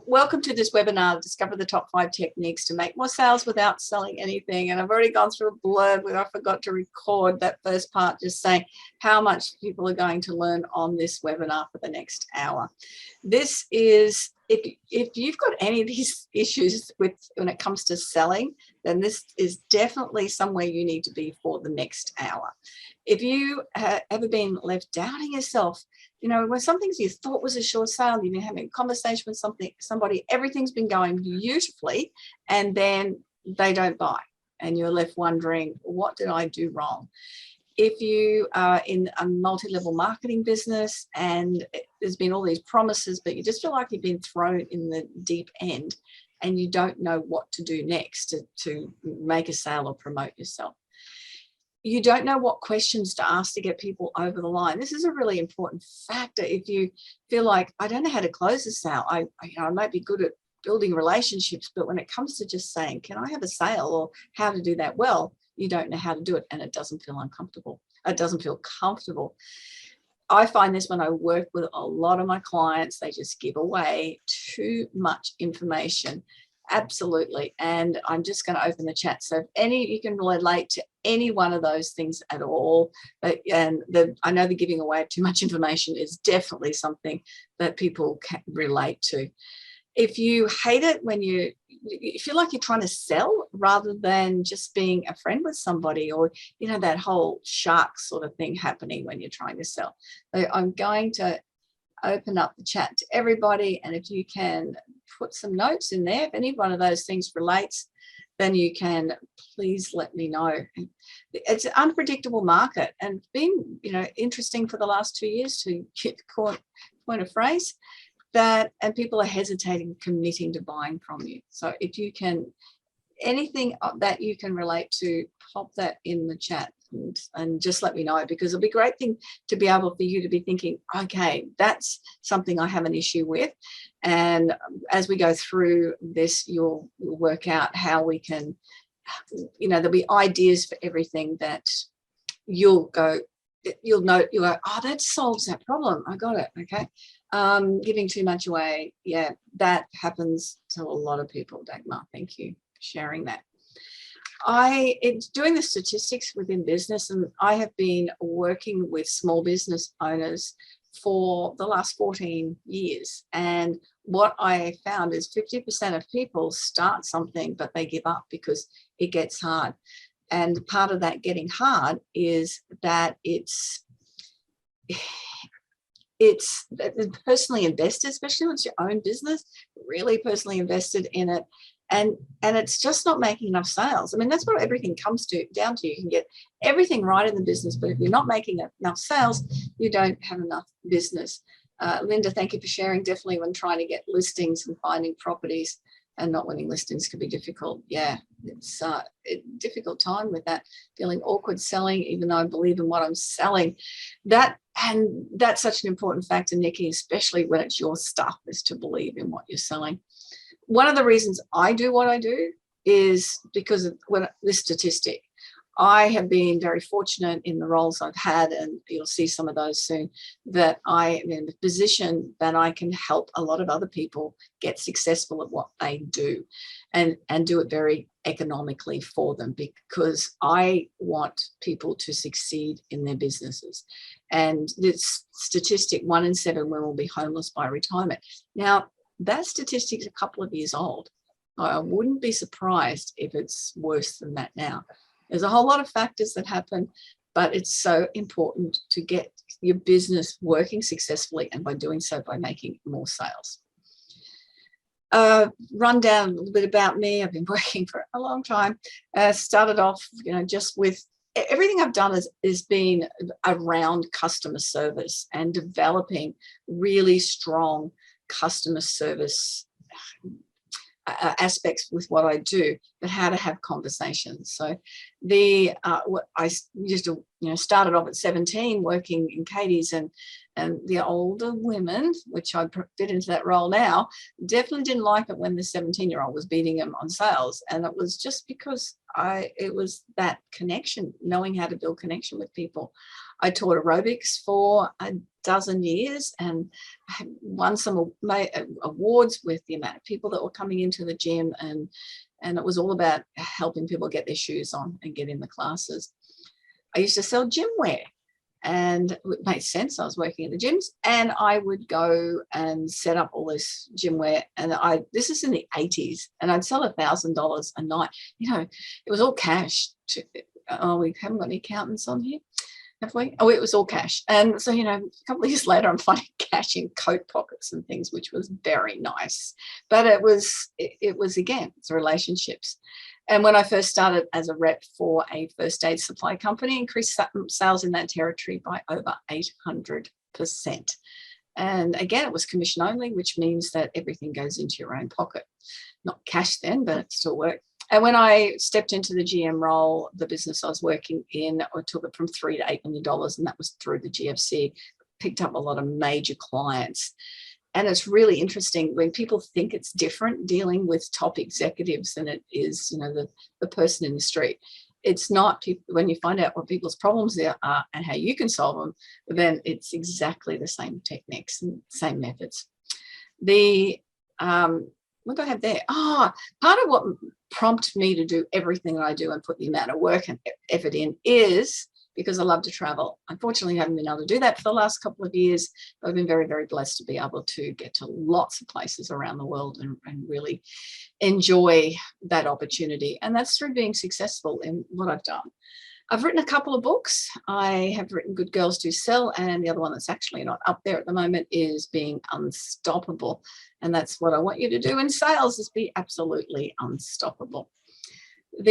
Welcome to this webinar, Discover the Top 5 Techniques to Make More Sales Without Selling Anything. And I've already gone through a blurb where I forgot to record that first part, just saying how much people are going to learn on this webinar for the next hour. This is, if you've got any of these issues when it comes to selling, then this is definitely somewhere you need to be for the next hour. If you have ever been left doubting yourself, you know, when some things you thought was a sure sale, you've been having a conversation with somebody, everything's been going beautifully, and then they don't buy, and you're left wondering, what did I do wrong? If you are in a multi-level marketing business and there's been all these promises, but you just feel like you've been thrown in the deep end and you don't know what to do next to make a sale or promote yourself. You don't know what questions to ask to get people over the line. This is a really important factor. If you feel like, I don't know how to close a sale, I might be good at building relationships, but when it comes to just saying, can I have a sale, or how to do that well, you don't know how to do it, and it doesn't feel uncomfortable. It doesn't feel comfortable. I find this when I work with a lot of my clients, they just give away too much information. Absolutely. And I'm just going to open the chat. So if you can relate to any one of those things at all, I know the giving away of too much information is definitely something that people can relate to. If you hate it when you feel like you're trying to sell rather than just being a friend with somebody, or, you know, that whole shark sort of thing happening when you're trying to sell. So I'm going to open up the chat to everybody, and if you can put some notes in there, if any one of those things relates, then you can please let me know. It's an unpredictable market, and it's been, you know, interesting for the last 2 years, to point of phrase, and people are hesitating, committing to buying from you. So if you can, anything that you can relate to, pop that in the chat and just let me know, because it'll be a great thing to be able for you to be thinking, okay, that's something I have an issue with. And as we go through this, you'll work out how we can, you know, there'll be ideas for everything that you'll know, oh, that solves that problem. I got it. Okay. Giving too much away. Yeah, that happens to a lot of people, Dagmar. Thank you for sharing that. It's doing the statistics within business, and I have been working with small business owners for the last 14 years. And what I found is 50% of people start something, but they give up because it gets hard. And part of that getting hard is that it's personally invested, especially when it's your own business, really personally invested in it. And it's just not making enough sales. I mean, that's what everything comes down to. You can get everything right in the business, but if you're not making enough sales, you don't have enough business. Linda, thank you for sharing. Definitely when trying to get listings and finding properties and not winning listings can be difficult. Yeah, it's a difficult time with that, feeling awkward selling, even though I believe in what I'm selling. That's such an important factor, Nikki, especially when it's your stuff, is to believe in what you're selling. One of the reasons I do what I do is because of this statistic. I have been very fortunate in the roles I've had, and you'll see some of those soon, that I am in a position that I can help a lot of other people get successful at what they do, and do it very economically for them, because I want people to succeed in their businesses. And this statistic, 1 in 7 women will be homeless by retirement. Now, that statistic's a couple of years old. I wouldn't be surprised if it's worse than that now. There's a whole lot of factors that happen, but it's so important to get your business working successfully, and by doing so, by making more sales. Run down a little bit about me. I've been working for a long time. Started off, you know, just with everything I've done is been around customer service and developing really strong customer service aspects with what I do, but how to have conversations. So I used to, you know, started off at 17 working in Katie's, and the older women, which I fit into that role now, definitely didn't like it when the 17-year-old was beating them on sales. And it was just because it was that connection, knowing how to build connection with people. I taught aerobics for a dozen years and won some awards with the amount of people that were coming into the gym, and it was all about helping people get their shoes on and get in the classes. I used to sell gym wear, and it made sense. I was working at the gyms, and I would go and set up all this gym wear. And this is in the 80s, and I'd sell $1,000 a night. It was all cash. We haven't got any accountants on here, have we? Oh, it was all cash. And so, a couple of years later, I'm finding cash in coat pockets and things, which was very nice. But it was again, it's relationships. And when I first started as a rep for a first aid supply company, increased sales in that territory by over 800%. And again, it was commission only, which means that everything goes into your own pocket. Not cash then, but it still worked. And when I stepped into the GM role, the business I was working in, I took it from $3 to $8 million, and that was through the GFC. Picked up a lot of major clients. And it's really interesting when people think it's different dealing with top executives than it is, the person in the street. It's not. When you find out what people's problems are and how you can solve them, then it's exactly the same techniques and same methods. What do I have there? Part of what prompted me to do everything that I do and put the amount of work and effort in is because I love to travel. Unfortunately, I haven't been able to do that for the last couple of years, but I've been very, very blessed to be able to get to lots of places around the world and really enjoy that opportunity. And that's through being successful in what I've done. I've written a couple of books. I have written Good Girls Do Sell, and the other one that's actually not up there at the moment is Being Unstoppable. And that's what I want you to do in sales, is be absolutely unstoppable. And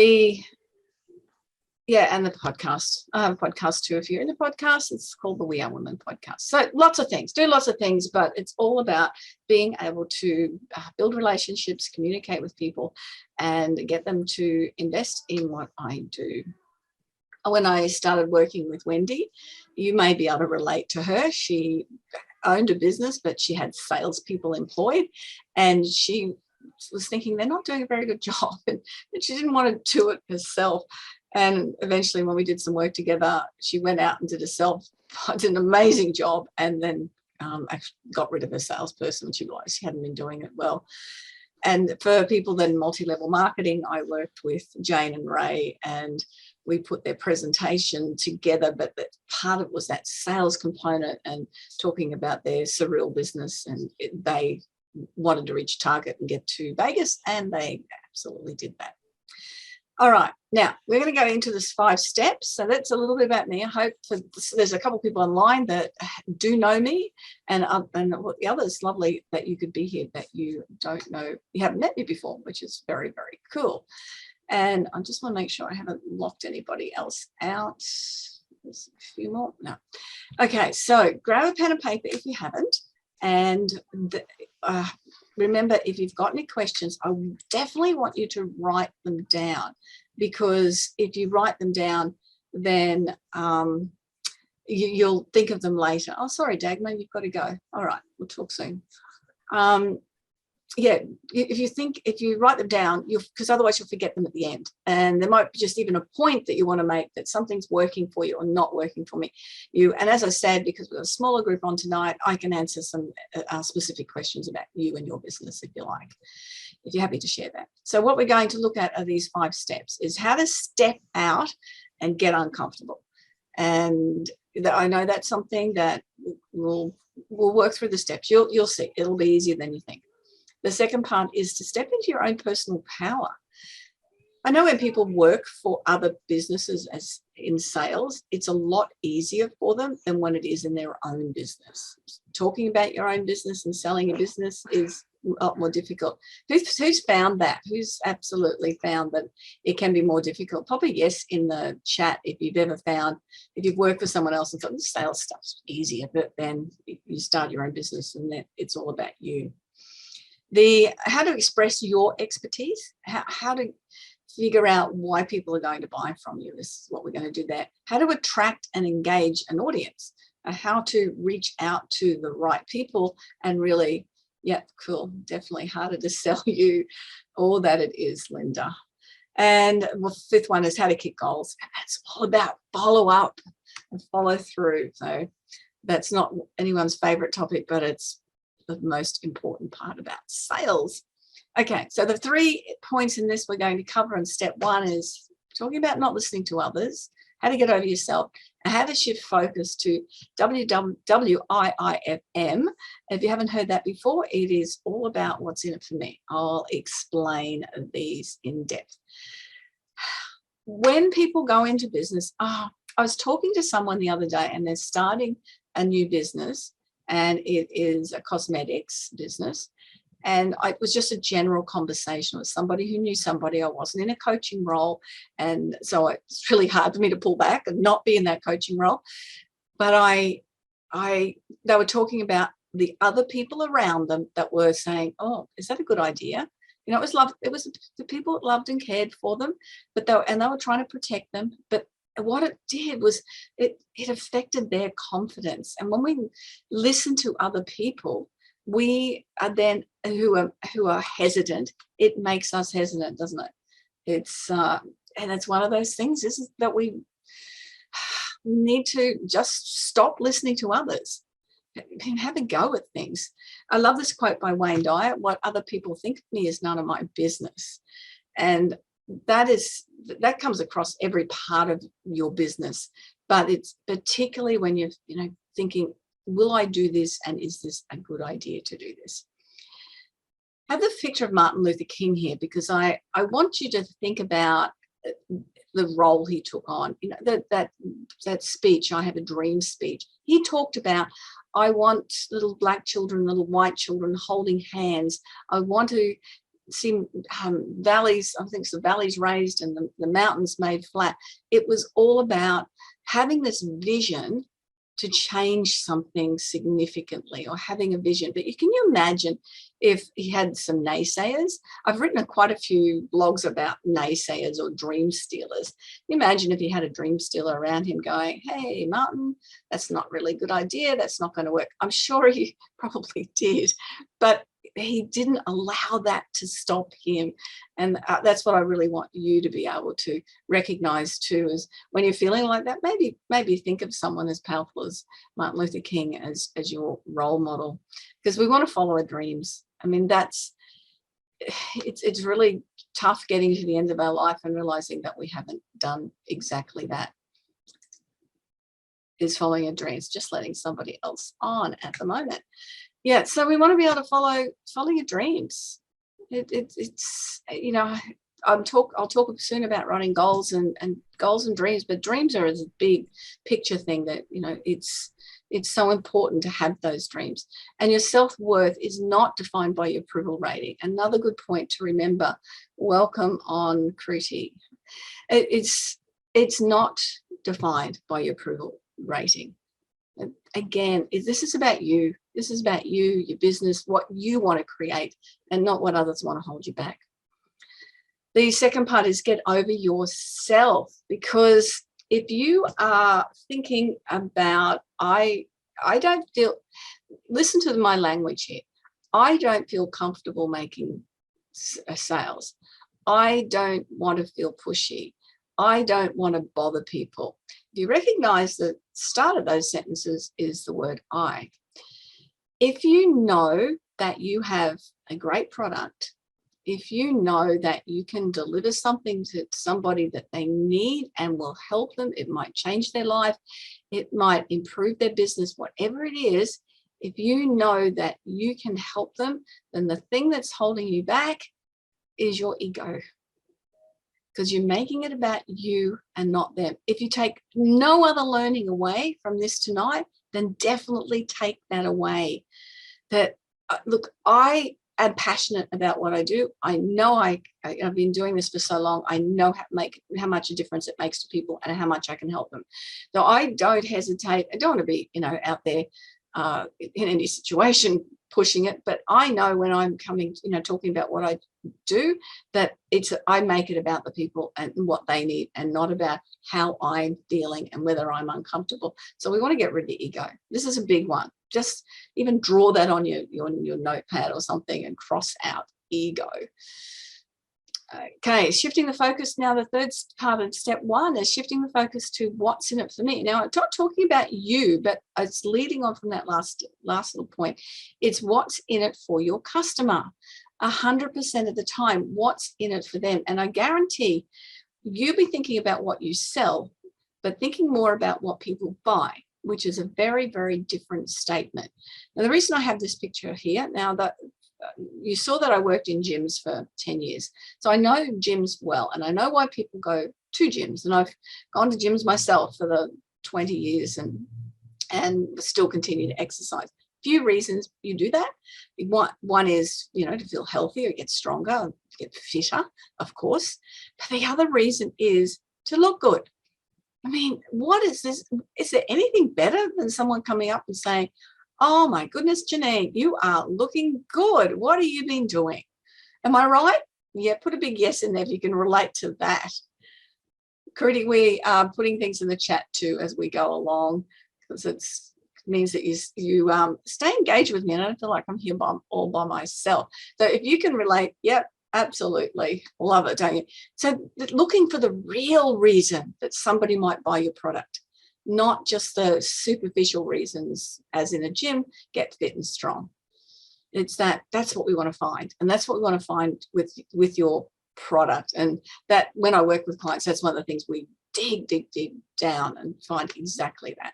the podcast. I have a podcast too. If you're in the podcast, it's called the We Are Women podcast. So lots of things, do lots of things, but it's all about being able to build relationships, communicate with people, and get them to invest in what I do. When I started working with Wendy, you may be able to relate to her. She owned a business, but she had salespeople employed, and she was thinking they're not doing a very good job, and she didn't want to do it herself. And eventually, when we did some work together, she went out and did an amazing job, and then actually got rid of her salesperson. She realized she hadn't been doing it well. And for people that in multi-level marketing, I worked with Jane and Ray, and we put their presentation together, but part of it was that sales component and talking about their surreal business, and they wanted to reach target and get to Vegas, and they absolutely did that. All right, now we're going to go into this 5 steps. So that's a little bit about me. I hope there's a couple of people online that do know me, and the others lovely that you could be here that you don't know, you haven't met me before, which is very, very cool. And I just want to make sure I haven't locked anybody else out. There's a few more. No. Okay, so grab a pen and paper if you haven't. And remember, if you've got any questions, I definitely want you to write them down, because if you write them down, then you'll think of them later. Oh, sorry, Dagmar, you've got to go. All right, we'll talk soon. If you write them down, because otherwise you'll forget them at the end, and there might be just even a point that you want to make that something's working for you or not working for you. And as I said, because we've got a smaller group on tonight, I can answer some specific questions about you and your business if you like, if you're happy to share that. So what we're going to look at are these 5 steps: is how to step out and get uncomfortable. And I know that's something that we'll work through the steps. You'll see, it'll be easier than you think. The second part is to step into your own personal power. I know when people work for other businesses as in sales, it's a lot easier for them than when it is in their own business. Talking about your own business and selling a business is a lot more difficult. Who's found that? Who's absolutely found that it can be more difficult? Probably yes in the chat if you've worked for someone else and thought the sales stuff's easier, but then you start your own business and then it's all about you. How to express your expertise, how to figure out why people are going to buy from you. This is what we're going to do there. How to attract and engage an audience, how to reach out to the right people and really, yeah, cool, definitely harder to sell you all that it is, Linda. And the 5th one is how to kick goals. And that's all about follow up. and follow through. So that's not anyone's favorite topic, but it's the most important part about sales. Okay, so the 3 points in this we're going to cover in step 1 is talking about not listening to others, how to get over yourself, and how to shift focus to WIIFM. If you haven't heard that before, it is all about what's in it for me. I'll explain these in depth. When people go into business, I was talking to someone the other day and they're starting a new business, and it is a cosmetics business. And it was just a general conversation with somebody who knew somebody. I wasn't in a coaching role. And so it's really hard for me to pull back and not be in that coaching role. But they were talking about the other people around them that were saying, oh, is that a good idea? You know, it was the people that loved and cared for them, but they were trying to protect them. But what it did was it affected their confidence. And when we listen to other people, we are then who are hesitant. It makes us hesitant, doesn't it? It's and it's one of those things is that we need to just stop listening to others and have a go at things. I love this quote by Wayne Dyer: "What other people think of me is none of my business." And that comes across every part of your business, but it's particularly when you're thinking, will I do this, and is this a good idea to do this? I have the picture of Martin Luther King here because I want you to think about the role he took on. That speech, I Have a Dream speech. He talked about, I want little black children, little white children holding hands. I want to see valleys, I think it's the valleys raised and the mountains made flat. It was all about having this vision to change something significantly, or having a vision. But can you imagine if he had some naysayers? I've written quite a few blogs about naysayers or dream stealers. Imagine if he had a dream stealer around him going, hey, Martin, that's not really a good idea. That's not going to work. I'm sure he probably did, but he didn't allow that to stop him. And that's what I really want you to be able to recognize too, is when you're feeling like that, maybe think of someone as powerful as Martin Luther King as your role model, because we want to follow our dreams. I mean, it's really tough getting to the end of our life and realizing that we haven't done exactly that. Is following your dreams, just letting somebody else on at the moment. Yeah, so we want to be able to follow your dreams. It's I'll talk soon about writing goals and goals and dreams, but dreams are a big picture thing that it's so important to have those dreams. And your self-worth is not defined by your approval rating. Another good point to remember. Welcome on, Kruti. It's not defined by your approval rating. Again, this is about you. This is about you, your business, what you want to create, and not what others want to hold you back. The second part is get over yourself, because if you are thinking about, I don't feel, listen to my language here. I don't feel comfortable making sales. I don't want to feel pushy. I don't want to bother people. If you recognize the start of those sentences is the word I. If you know that you have a great product, if you know that you can deliver something to somebody that they need and will help them, it might change their life, it might improve their business, whatever it is, if you know that you can help them, then the thing that's holding you back is your ego. Because you're making it about you and not them. If you take no other learning away from this tonight, then definitely take that away. That, look, I am passionate about what I do. I know I've been doing this for so long. I know how much a difference it makes to people and how much I can help them. So I don't hesitate. I don't want to be, out there in any situation pushing it, but I know when I'm coming, talking about what I do, that I make it about the people and what they need, and not about how I'm feeling and whether I'm uncomfortable. So we want to get rid of the ego. This is a big one. Just even draw that on your notepad or something and cross out ego. Okay, shifting the focus. Now, the third part of step one is shifting the focus to what's in it for me. Now, I'm not talking about you, but it's leading on from that last little point. It's what's in it for your customer. 100% of the time, what's in it for them. And I guarantee you'll be thinking about what you sell, but thinking more about what people buy, which is a very, very different statement. Now, the reason I have this picture here, now that you saw that I worked in gyms for 10 years. So I know gyms well, and I know why people go to gyms. And I've gone to gyms myself for the 20 years and still continue to exercise. Few reasons you do that. One is, to feel healthier, get stronger, get fitter, of course. But the other reason is to look good. I mean, what is this? Is there anything better than someone coming up and saying, "Oh my goodness, Janine, you are looking good. What have you been doing?" Am I right? Yeah, put a big yes in there if you can relate to that. Crudy, we are putting things in the chat too as we go along, because it means that you stay engaged with me, and I don't feel like I'm here all by myself. So if you can relate, yep, absolutely. Love it, don't you? So looking for the real reason that somebody might buy your product, not just the superficial reasons, as in a gym, get fit and strong. It's that's what we want to find. And that's what we want to find with your product. And that when I work with clients, that's one of the things we dig down and find exactly that.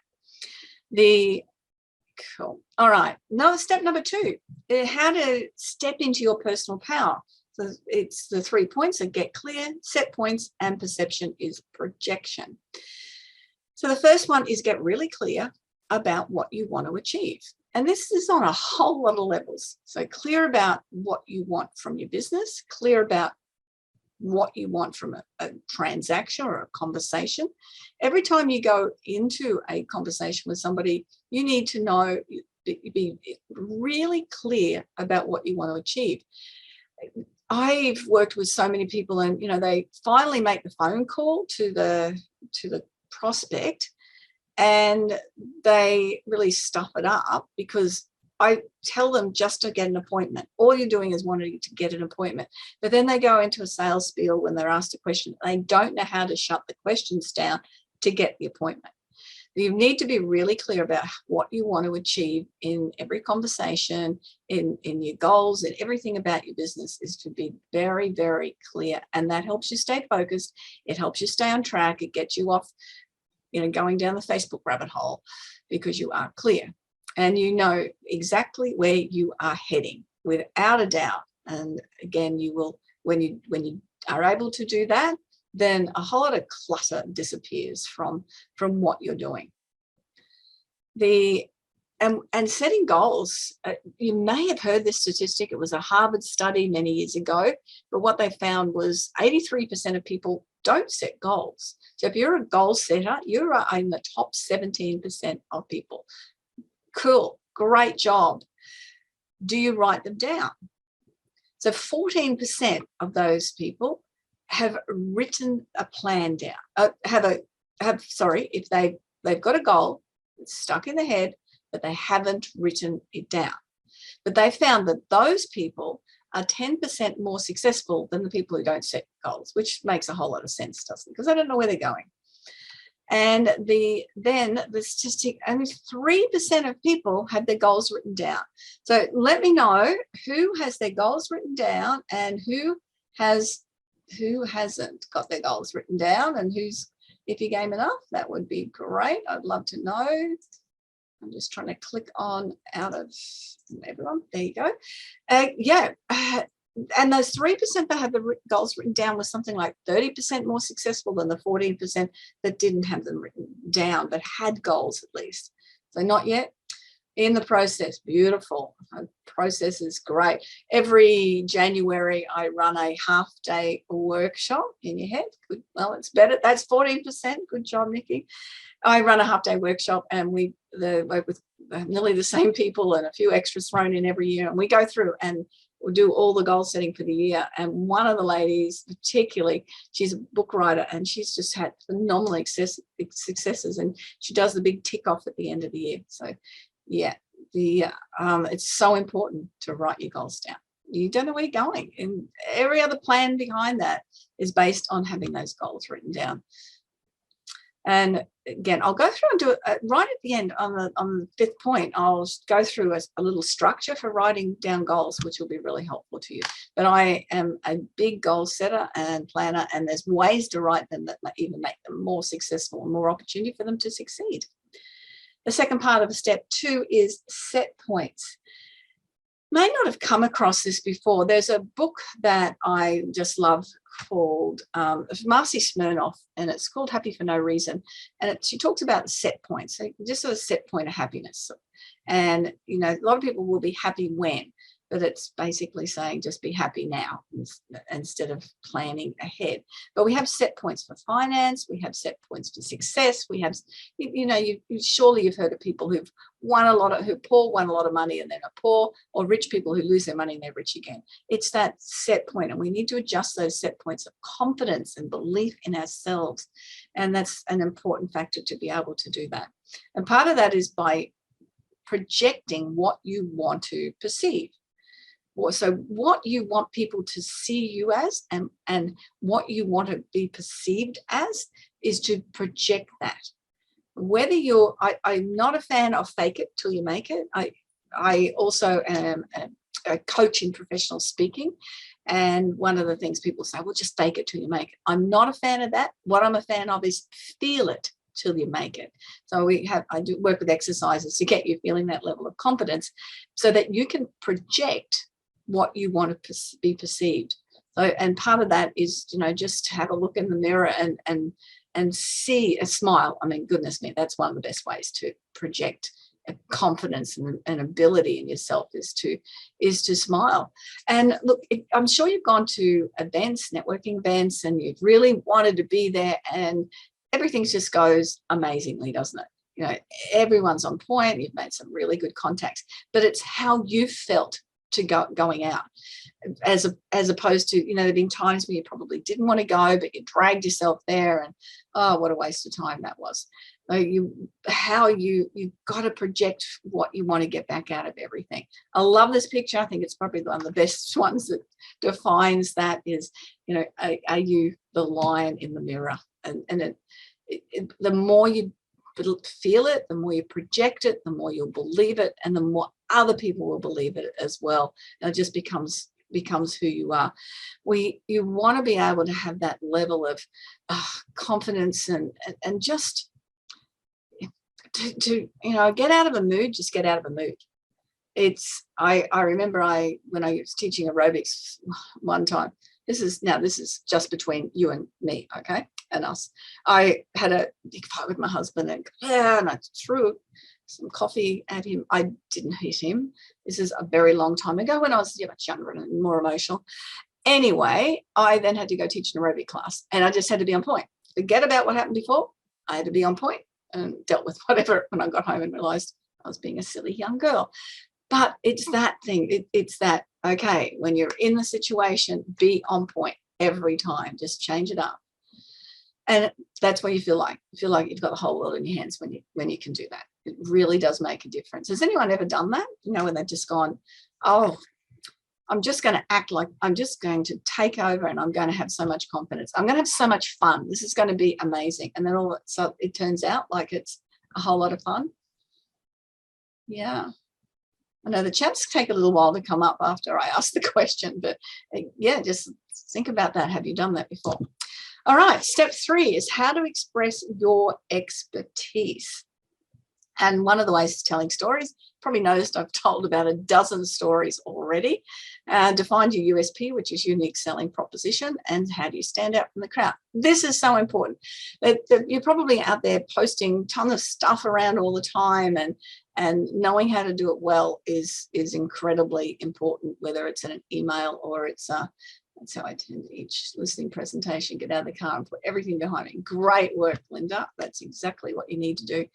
Cool. All right. Now, step number 2, how to step into your personal power. So it's the 3 points: so get clear, set points, and perception is projection. So the first one is get really clear about what you want to achieve. And this is on a whole lot of levels. So clear about what you want from your business, clear about what you want from a transaction or a conversation. Every time you go into a conversation with somebody, you need to know, be really clear about what you want to achieve. I've worked with so many people, and they finally make the phone call to the prospect, and they really stuff it up because I tell them just to get an appointment. All you're doing is wanting to get an appointment. But then they go into a sales spiel when they're asked a question. They don't know how to shut the questions down to get the appointment. You need to be really clear about what you want to achieve in every conversation, in your goals, and everything about your business is to be very, very clear. And that helps you stay focused. It helps you stay on track. It gets you off, going down the Facebook rabbit hole, because you are clear and you know exactly where you are heading without a doubt. And again, you will, when you are able to do that, then a whole lot of clutter disappears from what you're doing. And setting goals, you may have heard this statistic. It was a Harvard study many years ago, but what they found was 83% of people don't set goals. So if you're a goal setter, you're in the top 17% of people. Cool, great job. Do you write them down? So 14% of those people have written a plan down. If they've got a goal, it's stuck in their head, but they haven't written it down. But they found that those people are 10% more successful than the people who don't set goals, which makes a whole lot of sense, doesn't it? Because they don't know where they're going. And then the statistic, only 3% of people have their goals written down. So let me know who has their goals written down and who hasn't got their goals written down, and if you game enough, that would be great. I'd love to know. I'm just trying to click on out of everyone. There you go. And those 3% that have the goals written down was something like 30% more successful than the 14% that didn't have them written down, but had goals at least. So not yet. In the process, beautiful. The process is great. Every January, I run a half-day workshop in your head. Good. Well, it's better. That's 14%. Good job, Nikki. I run a half-day workshop, and we work with nearly the same people and a few extras thrown in every year. And we go through and we'll do all the goal setting for the year. And one of the ladies, particularly, she's a book writer, and she's just had phenomenal successes. And she does the big tick off at the end of the year. So, yeah, it's so important to write your goals down. you don't know where you're going. And every other plan behind that is based on having those goals written down. And again, I'll go through and do it right at the end on the fifth point. I'll go through a little structure for writing down goals, which will be really helpful to you. But I am a big goal setter and planner, and there's ways to write them that even make them more successful and more opportunity for them to succeed. The second part of step 2 is set points. May not have come across this before. There's a book that I just love called Marcy Smirnoff, and it's called Happy for No Reason. And she talks about set points, so just a set point of happiness. And, you know, a lot of people will be happy when, but it's basically saying just be happy now instead of planning ahead. But we have set points for finance. We have set points for success. We have, you know, surely you've heard of people who've won a lot of, who won a lot of money and then are poor, or rich people who lose their money and they're rich again. It's that set point, and we need to adjust those set points of confidence and belief in ourselves. And that's an important factor to be able to do that. And part of that is by projecting what you want to perceive. So what you want people to see you as and what you want to be perceived as is to project that. Whether you're, I'm not a fan of fake it till you make it. I also am a coach in professional speaking. And one of the things people say, well, just fake it till you make it. I'm not a fan of that. What I'm a fan of is feel it till you make it. So I do work with exercises to get you feeling that level of confidence so that you can project what you want to be perceived. So, and part of that is, you know, just have a look in the mirror and see a smile. I mean, goodness me, that's one of the best ways to project a confidence and ability in yourself is to smile. And look, I'm sure you've gone to events, networking events, and you've really wanted to be there, and everything just goes amazingly, doesn't it? You know, everyone's on point. You've made some really good contacts, but it's how you felt to going out, as opposed to, you know, there've been times where you probably didn't want to go, but you dragged yourself there, and oh, what a waste of time that was. So you've got to project what you want to get back out of everything. I love this picture. I think it's probably one of the best ones that defines that. Is, you know, are you the lion in the mirror? And the more you feel it, the more you project it, the more you'll believe it, and the more other people will believe it as well. And it just becomes who you are. You want to be able to have that level of confidence and just to you know, get out of a mood. Just get out of a mood. It's I remember when I was teaching aerobics one time. This is just between you and me, okay, and us. I had a big fight with my husband, and I threw some coffee at him. I didn't hit him. This is a very long time ago when I was much younger and more emotional. Anyway, I then had to go teach an aerobic class, and I just had to be on point. Forget about what happened before. I had to be on point and dealt with whatever when I got home and realized I was being a silly young girl. But it's that thing. It's that, okay, when you're in the situation, be on point every time. Just change it up. And that's what you feel like. You feel like you've got the whole world in your hands when you can do that. It really does make a difference. Has anyone ever done that? You know, when they've just gone, oh, I'm just going to act like I'm just going to take over, and I'm going to have so much confidence. I'm going to have so much fun. This is going to be amazing. And then so it turns out like it's a whole lot of fun. Yeah. I know the chats take a little while to come up after I ask the question, but yeah, just think about that. Have you done that before? All right, step 3 is how to express your expertise. And one of the ways is telling stories. Probably noticed I've told about a dozen stories already. Define your USP, which is unique selling proposition, and how do you stand out from the crowd. This is so important. You're probably out there posting a ton of stuff around all the time, and knowing how to do it well is incredibly important, whether it's in an email or it's that's how I attend each listening presentation. Get out of the car and put everything behind me. Great work, Linda. That's exactly what you need to do.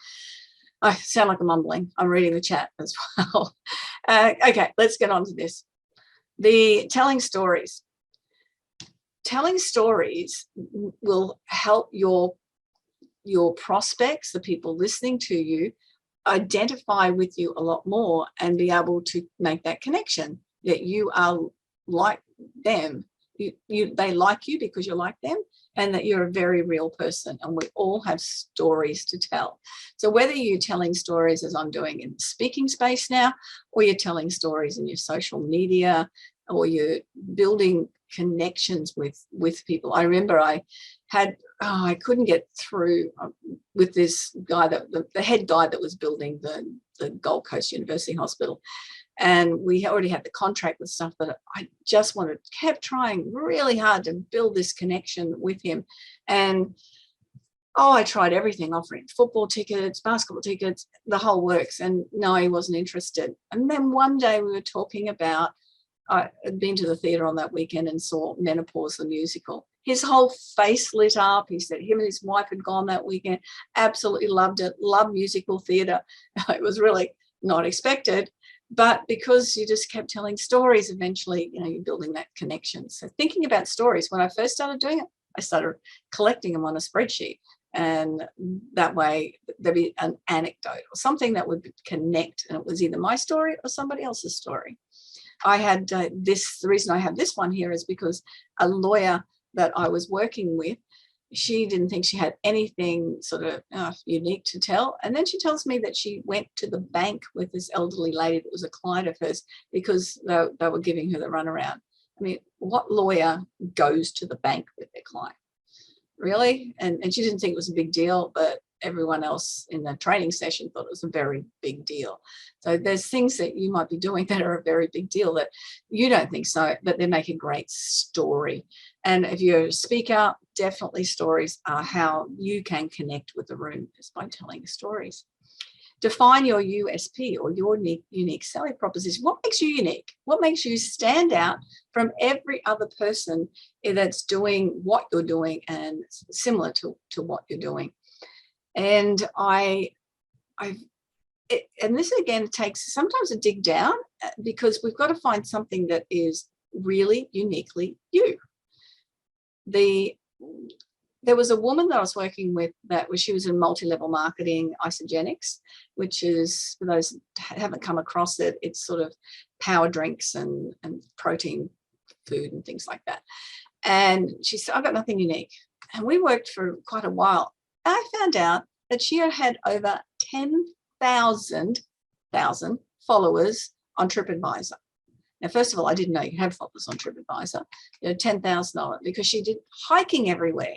I sound like I'm mumbling. I'm reading the chat as well. Okay, let's get on to this. The telling stories. Telling stories will help your prospects, the people listening to you, identify with you a lot more and be able to make that connection that you are like them. They like you because you're like them, and that you're a very real person, and we all have stories to tell. So whether you're telling stories, as I'm doing in the speaking space now, or you're telling stories in your social media, or you're building connections with people. I remember I couldn't get through with this guy, that the head guy that was building the Gold Coast University Hospital. And we already had the contract with stuff, but I just kept trying really hard to build this connection with him. And I tried everything, offering football tickets, basketball tickets, the whole works. And no, he wasn't interested. And then one day we were talking about, I had been to the theatre on that weekend and saw Menopause the musical. His whole face lit up. He said him and his wife had gone that weekend, absolutely loved it, loved musical theatre. It was really not expected. But because you just kept telling stories, eventually, you're building that connection. So thinking about stories, when I first started doing it, I started collecting them on a spreadsheet. And that way there'd be an anecdote or something that would connect. And it was either my story or somebody else's story. I had the reason I have this one here is because a lawyer that I was working with, she didn't think she had anything sort of unique to tell. And then she tells me that she went to the bank with this elderly lady that was a client of hers because they were giving her the runaround. I mean, what lawyer goes to the bank with their client? Really? And she didn't think it was a big deal, but everyone else in the training session thought it was a very big deal. So there's things that you might be doing that are a very big deal that you don't think so, but they make a great story. And if you're a speaker, definitely stories are how you can connect with the room, is by telling stories. Define your USP or your unique selling proposition. What makes you unique? What makes you stand out from every other person that's doing what you're doing and similar to what you're doing? And and this again takes sometimes a dig down, because we've got to find something that is really uniquely you. There was a woman that I was working with she was in multi-level marketing, Isagenix, which is, for those who haven't come across it, it's sort of power drinks and protein food and things like that. And she said, I've got nothing unique. And we worked for quite a while. I found out that she had over 10,000 followers on TripAdvisor. Now, first of all, I didn't know you could have followers on TripAdvisor. 10,000 on it because she did hiking everywhere.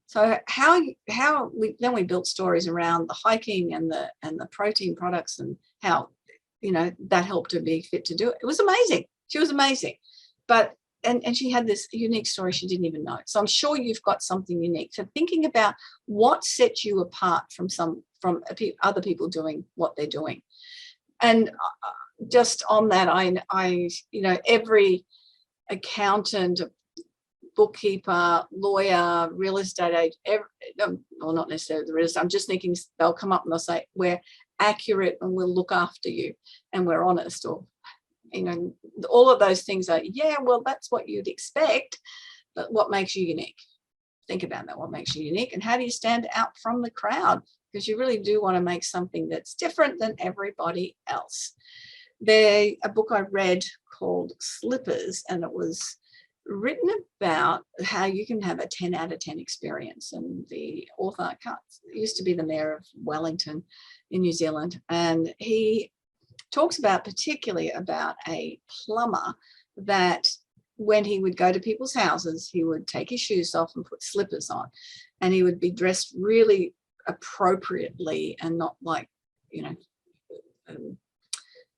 So we built stories around the hiking and the protein products and how that helped her be fit to do it. It was amazing. She was amazing, but and she had this unique story she didn't even know. So I'm sure you've got something unique. So thinking about what sets you apart from other people doing what they're doing. And just on that, I every accountant, bookkeeper, lawyer, real estate agent, well, not necessarily the real estate, I'm just thinking they'll come up and they'll say, we're accurate and we'll look after you and we're honest, or all of those things are, well, that's what you'd expect, but what makes you unique? Think about that. What makes you unique, and how do you stand out from the crowd? Because you really do want to make something that's different than everybody else. A book I read called Slippers, and it was written about how you can have a 10 out of 10 experience. And the author used to be the mayor of Wellington in New Zealand, and he talks particularly about a plumber that when he would go to people's houses, he would take his shoes off and put slippers on, and he would be dressed really appropriately and not like,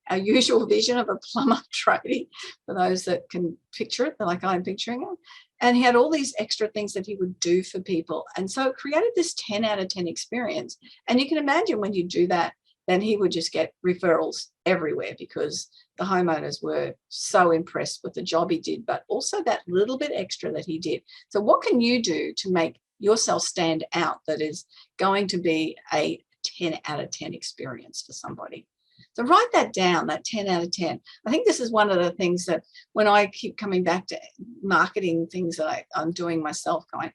our usual vision of a plumber tradie, for those that can picture it, like I'm picturing it. And he had all these extra things that he would do for people. And so it created this 10 out of 10 experience. And you can imagine when you do that, then he would just get referrals everywhere because the homeowners were so impressed with the job he did, but also that little bit extra that he did. So what can you do to make yourself stand out that is going to be a 10 out of 10 experience for somebody? So write that down, that 10 out of 10. I think this is one of the things that when I keep coming back to marketing things that I'm doing myself, going,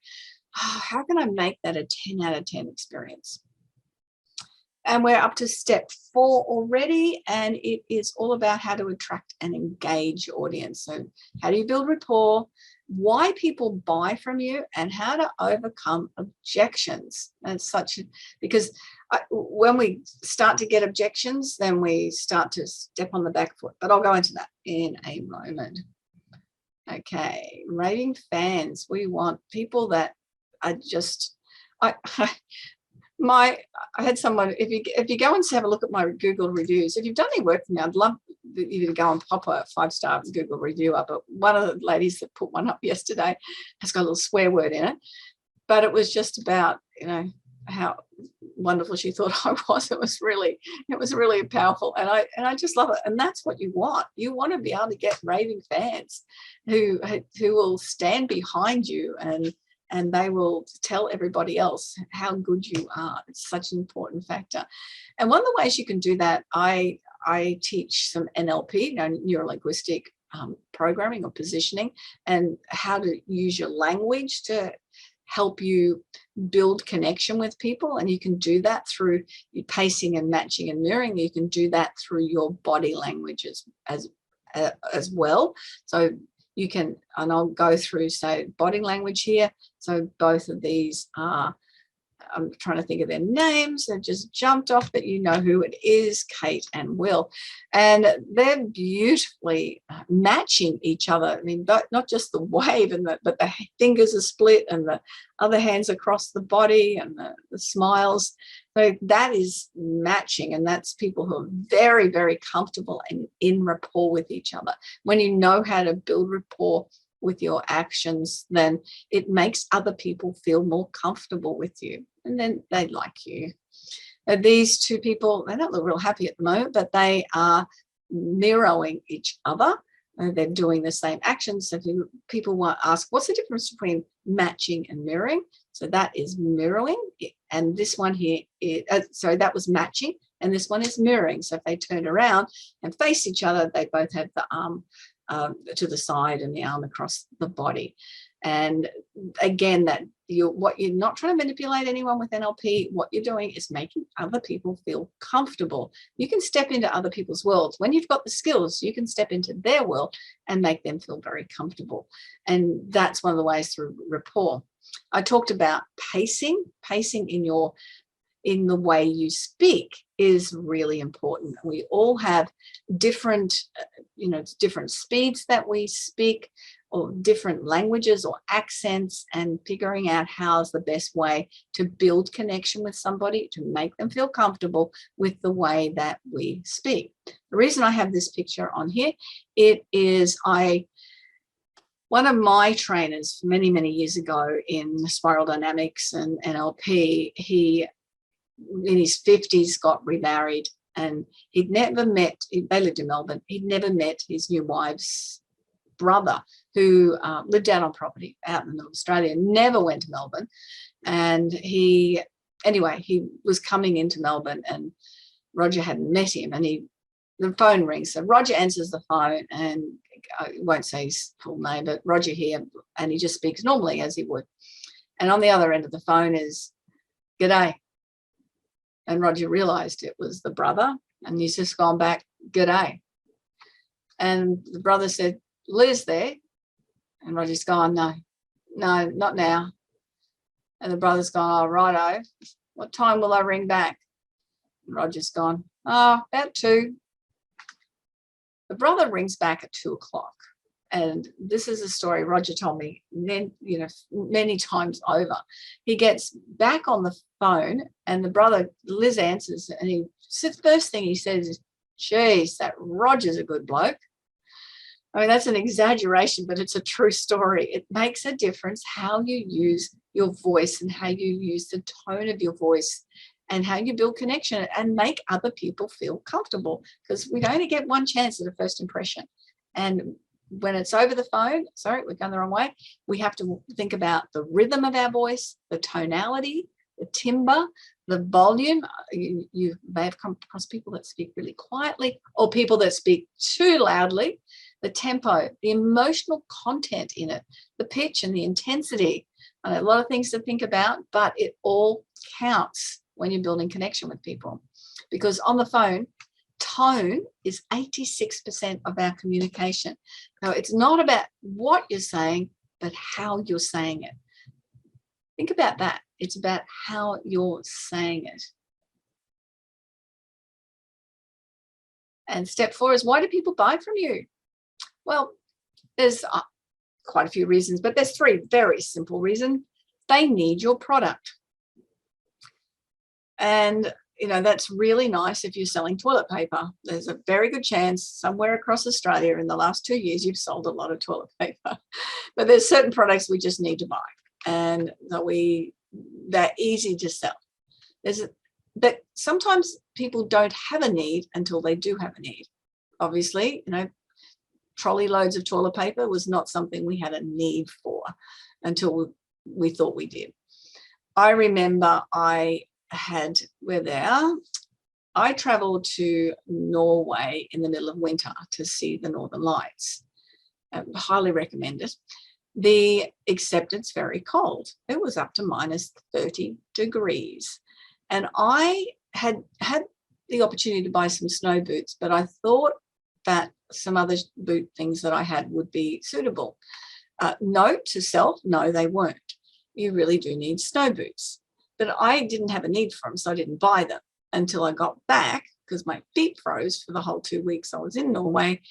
how can I make that a 10 out of 10 experience? And we're up to step 4 already, and it is all about how to attract and engage your audience. So how do you build rapport, why people buy from you, and how to overcome objections. And because when we start to get objections, then we start to step on the back foot. But I'll go into that in a moment. Okay, raving fans. We want people that are just, I had someone, if you go and have a look at my Google reviews, if you've done any work for me, I'd love you to go and pop a 5-star Google review up. But one of the ladies that put one up yesterday has got a little swear word in it, but it was just about, how wonderful she thought I was. It was really powerful, and I just love it. And that's what you want. You want to be able to get raving fans who will stand behind you, and they will tell everybody else how good you are. It's such an important factor. And one of the ways you can do that, I teach some NLP, neuro-linguistic programming or positioning, and how to use your language to help you build connection with people. And you can do that through your pacing and matching and mirroring. You can do that through your body language as well. So you can, and I'll go through, say, body language here. So both of these are, I'm trying to think of their names. They've just jumped off, but you know who it is, Kate and Will. And they're beautifully matching each other. I mean, not just the wave, but the fingers are split and the other hands across the body and the smiles. So that is matching, and that's people who are very, very comfortable and in rapport with each other. When you know how to build rapport with your actions, then it makes other people feel more comfortable with you, and then they like you. These two people, they don't look real happy at the moment, but they are mirroring each other. They're doing the same actions. So people want to ask, what's the difference between matching and mirroring? So that is mirroring, and this one here so that was matching, and this one is mirroring. So if they turn around and face each other, they both have the arm to the side and the arm across the body. And again, that what you're not trying to manipulate anyone with NLP. What you're doing is making other people feel comfortable. You can step into other people's worlds. When you've got the skills, you can step into their world and make them feel very comfortable. And that's one of the ways through rapport. I talked about pacing in the way you speak is really important. We all have different, different speeds that we speak, or different languages or accents, and figuring out how's the best way to build connection with somebody, to make them feel comfortable with the way that we speak. The reason I have this picture on here, it is one of my trainers many, many years ago in spiral dynamics and NLP, he in his 50s got remarried, and they lived in Melbourne, he'd never met his new wife's brother, who lived out on property out in the middle of Australia, never went to Melbourne. And he was coming into Melbourne, and Roger hadn't met him, and the phone rings. So Roger answers the phone, and I won't say his full name, but Roger here, and he just speaks normally as he would. And on the other end of the phone is, "G'day." And Roger realised it was the brother, and he's just gone back, "G'day." And the brother said, "Liz there?" And Roger's gone, no, not now. And the brother's gone, "Oh, righto. What time will I ring back?" And Roger's gone, "Oh, about 2. The brother rings back at 2:00. And this is a story Roger told me then, many times over. He gets back on the phone, and the brother, Liz, answers, and the first thing he says is, "Geez, that Roger's a good bloke." I mean, that's an exaggeration, but it's a true story. It makes a difference how you use your voice and how you use the tone of your voice and how you build connection and make other people feel comfortable, because we only get one chance at a first impression. And when it's over the phone, sorry, we're going the wrong way, we have to think about the rhythm of our voice, the tonality, the timbre, the volume. You may have come across people that speak really quietly, or people that speak too loudly. The tempo, the emotional content in it, the pitch and the intensity. A lot of things to think about, but it all counts when you're building connection with people. because on the phone, tone is 86% of our communication. So it's not about what you're saying, but how you're saying it. Think about that. It's about how you're saying it. And step 4 is, why do people buy from you? Well, there's quite a few reasons, but there's 3 very simple reasons. They need your product. And, you know, that's really nice if you're selling toilet paper. There's a very good chance somewhere across Australia in the last 2 years you've sold a lot of toilet paper. But there's certain products we just need to buy, and they're easy to sell. But sometimes people don't have a need until they do have a need. Obviously, you know, trolley loads of toilet paper was not something we had a need for until we thought we did. I remember I traveled to Norway in the middle of winter to see the Northern Lights. I highly recommend it. Except it's very cold. It was up to minus 30 degrees. And I had the opportunity to buy some snow boots, but I thought that some other boot things that I had would be suitable. Note to self, no, they weren't. You really do need snow boots. But I didn't have a need for them, so I didn't buy them until I got back, because my feet froze for the whole 2 weeks I was in Norway,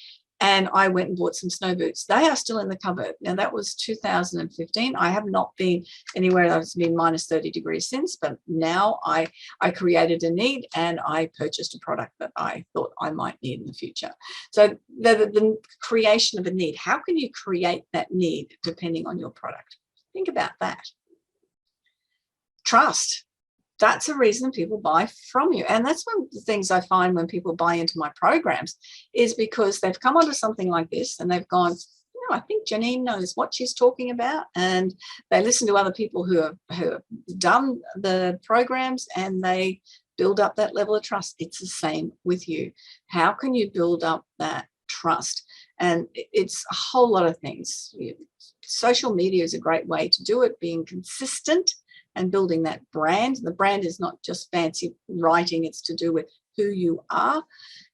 and I went and bought some snow boots. They are still in the cupboard. Now, that was 2015. I have not been anywhere that's been minus 30 degrees since, but now I created a need and I purchased a product that I thought I might need in the future. So the creation of a need, how can you create that need depending on your product? Think about that. Trust. That's a reason people buy from you. And that's one of the things I find when people buy into my programs, is because they've come onto something like this and they've gone, you know, I think Janine knows what she's talking about. And they listen to other people who have done the programs, and they build up that level of trust. It's the same with you. How can you build up that trust? And it's a whole lot of things. Social media is a great way to do it, being consistent and building that brand. The brand is not just fancy writing, it's to do with who you are.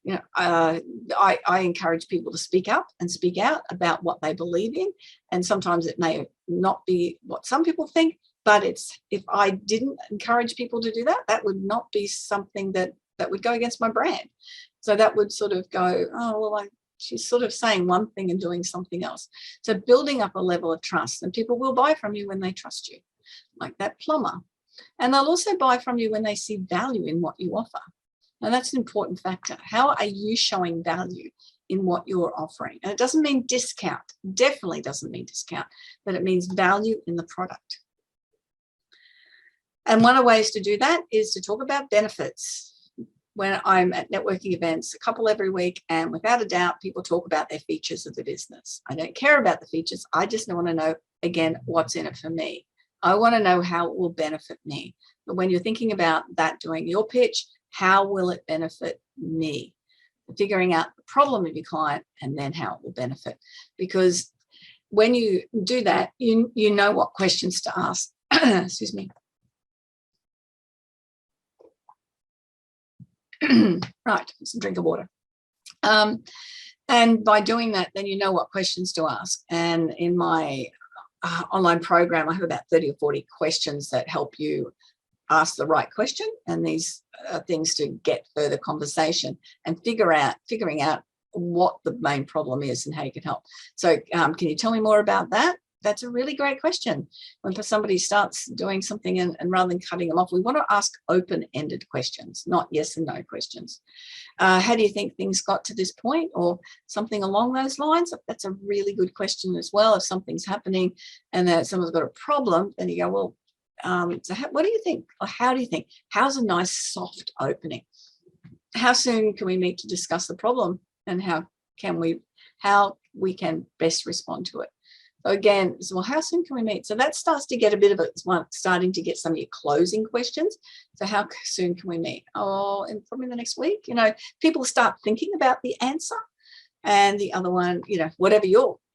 You know, I encourage people to speak up and speak out about what they believe in. And sometimes it may not be what some people think, but if I didn't encourage people to do that, that would not be something that would go against my brand. So that would sort of go, oh, well, she's sort of saying one thing and doing something else. So building up a level of trust, and people will buy from you when they trust you, like that plumber. And they'll also buy from you when they see value in what you offer. Now, that's an important factor. How are you showing value in what you're offering? And it doesn't mean discount, definitely doesn't mean discount, but it means value in the product. And one of the ways to do that is to talk about benefits. When I'm at networking events, a couple every week, and without a doubt, people talk about their features of the business. I don't care about the features. I just want to know, again, what's in it for me. I want to know how it will benefit me. But when you're thinking about that, doing your pitch, how will it benefit me? Figuring out the problem of your client and then how it will benefit. Because when you do that, you know what questions to ask. Excuse me. Right, some drink of water. And by doing that, then you know what questions to ask. And in my online program, I have about 30 or 40 questions that help you ask the right question, and these are things to get further conversation and figuring out what the main problem is and how you can help. So can you tell me more about that? That's a really great question. When somebody starts doing something and rather than cutting them off, we want to ask open-ended questions, not yes and no questions. How do you think things got to this point, or something along those lines? That's a really good question as well. If something's happening and that someone's got a problem, then you go, well, so what do you think? Or how do you think? How's a nice soft opening? How soon can we meet to discuss the problem, and how we can best respond to it? So again, well, how soon can we meet? So that starts to get a bit of starting to get some of your closing questions. So how soon can we meet? Oh, and probably the next week. You know, people start thinking about the answer. And the other one, you know, whatever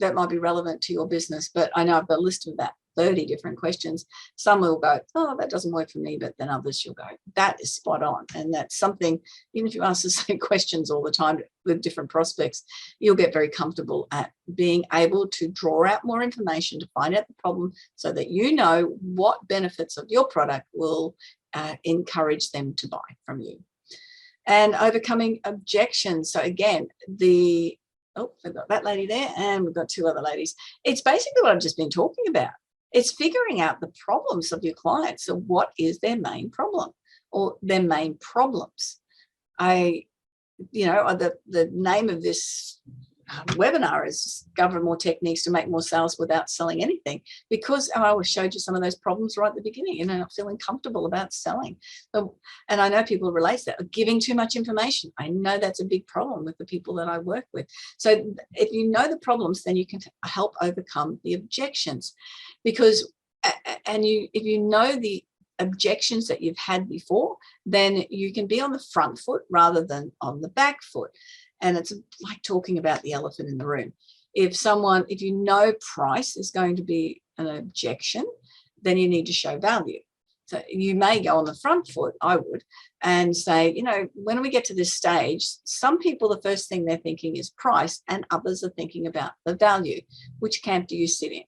that might be relevant to your business. But I know I've got a list of that 30 different questions. Some will go, oh, that doesn't work for me, but then others you'll go, that is spot on. And that's something, even if you ask the same questions all the time with different prospects, you'll get very comfortable at being able to draw out more information to find out the problem so that you know what benefits of your product will encourage them to buy from you. And overcoming objections. So again, we've got that lady there and we've got two other ladies. It's basically what I've just been talking about. It's figuring out the problems of your clients. So what is their main problem or their main problems? The name of this webinar is Discover More Techniques to Make More Sales Without Selling Anything, because I showed you some of those problems right at the beginning, not feeling comfortable about selling. So, and I know people relate to that, giving too much information. I know that's a big problem with the people that I work with. So if you know the problems, then you can help overcome the objections, because if you know the objections that you've had before, then you can be on the front foot rather than on the back foot. And it's like talking about the elephant in the room. If you know price is going to be an objection, then you need to show value. So you may go on the front foot, I would, and say, when we get to this stage, some people, the first thing they're thinking is price, and others are thinking about the value. Which camp do you sit in?